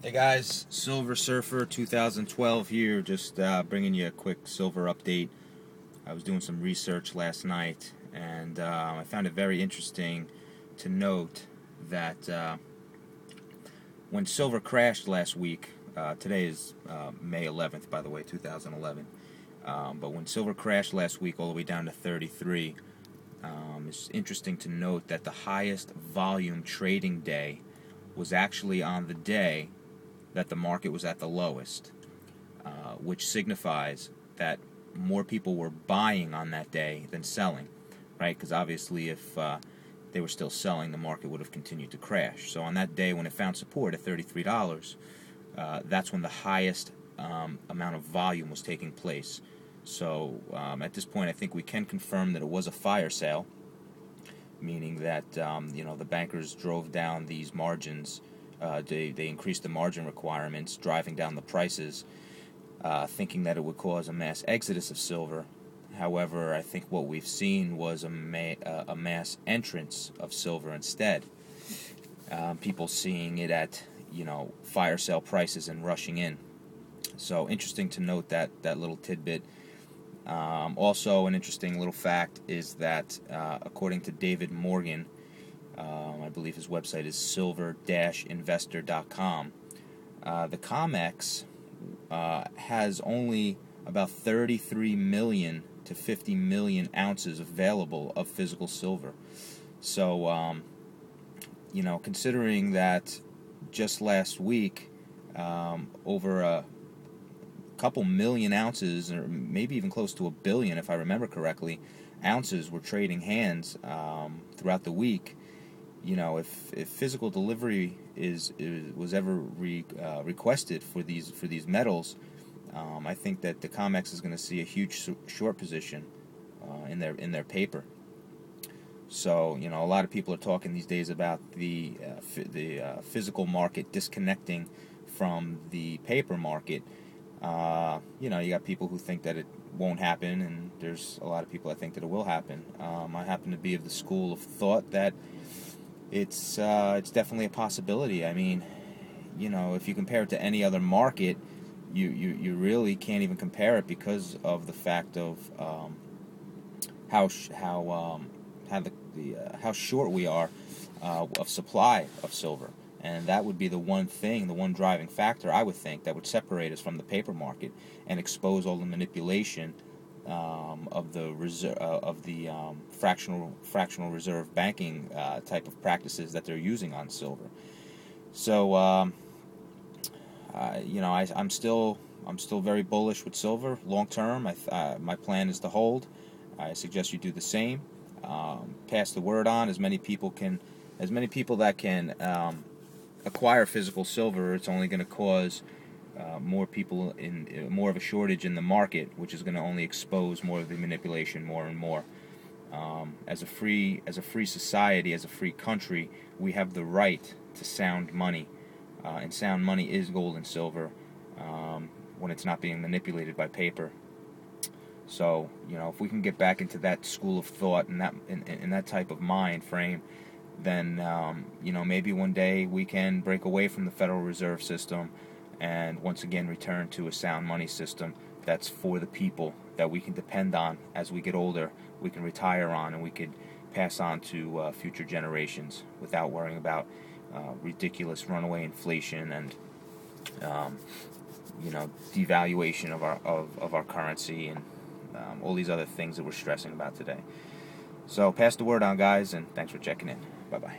Hey guys, Silver Surfer 2012 here, just bringing you a quick silver update. I was doing some research last night, and I found it very interesting to note that when silver crashed last week, today is May 11th, by the way, 2011, but when silver crashed last week all the way down to 33, it's interesting to note that the highest volume trading day was actually on the day that the market was at the lowest, which signifies that more people were buying on that day than selling, right? Because obviously if they were still selling, the market would have continued to crash. So on that day when it found support at $33, that's when the highest amount of volume was taking place. So at this point, I think we can confirm that it was a fire sale, meaning that the bankers drove down these margins. They increased the margin requirements, driving down the prices, thinking that it would cause a mass exodus of silver. However, I think what we've seen was a mass entrance of silver instead. People seeing it at fire sale prices and rushing in. So interesting to note that little tidbit. Also, an interesting little fact is that according to David Morgan, I believe his website is silver-investor.com. The COMEX has only about 33 million to 50 million ounces available of physical silver. So, considering that just last week, over a couple million ounces, or maybe even close to a billion, if I remember correctly, ounces were trading hands throughout the week. If physical delivery was ever requested for these metals, I think that the COMEX is going to see a huge short position in their paper. So a lot of people are talking these days about the physical market disconnecting from the paper market. You got people who think that it won't happen, and there's a lot of people that think that it will happen. I happen to be of the school of thought that it's definitely a possibility. I mean, if you compare it to any other market, you really can't even compare it because of the fact of how short we are of supply of silver. And that would be the one driving factor, I would think, that would separate us from the paper market and expose all the manipulation of the fractional reserve banking type of practices that they're using on silver. So I'm still very bullish with silver long term. My plan is to hold. I suggest you do the same. Pass the word on. As many people that can acquire physical silver, it's only going to cause more people in more of a shortage in the market, which is going to only expose more of the manipulation more and more. As a free society, as a free country, we have the right to sound money, and sound money is gold and silver when it's not being manipulated by paper. So if we can get back into that school of thought and that type of mind frame, then maybe one day we can break away from the Federal Reserve System and once again return to a sound money system that's for the people, that we can depend on as we get older, we can retire on, and we could pass on to future generations without worrying about ridiculous runaway inflation and devaluation of our currency and all these other things that we're stressing about today. So pass the word on, guys, and thanks for checking in. Bye-bye.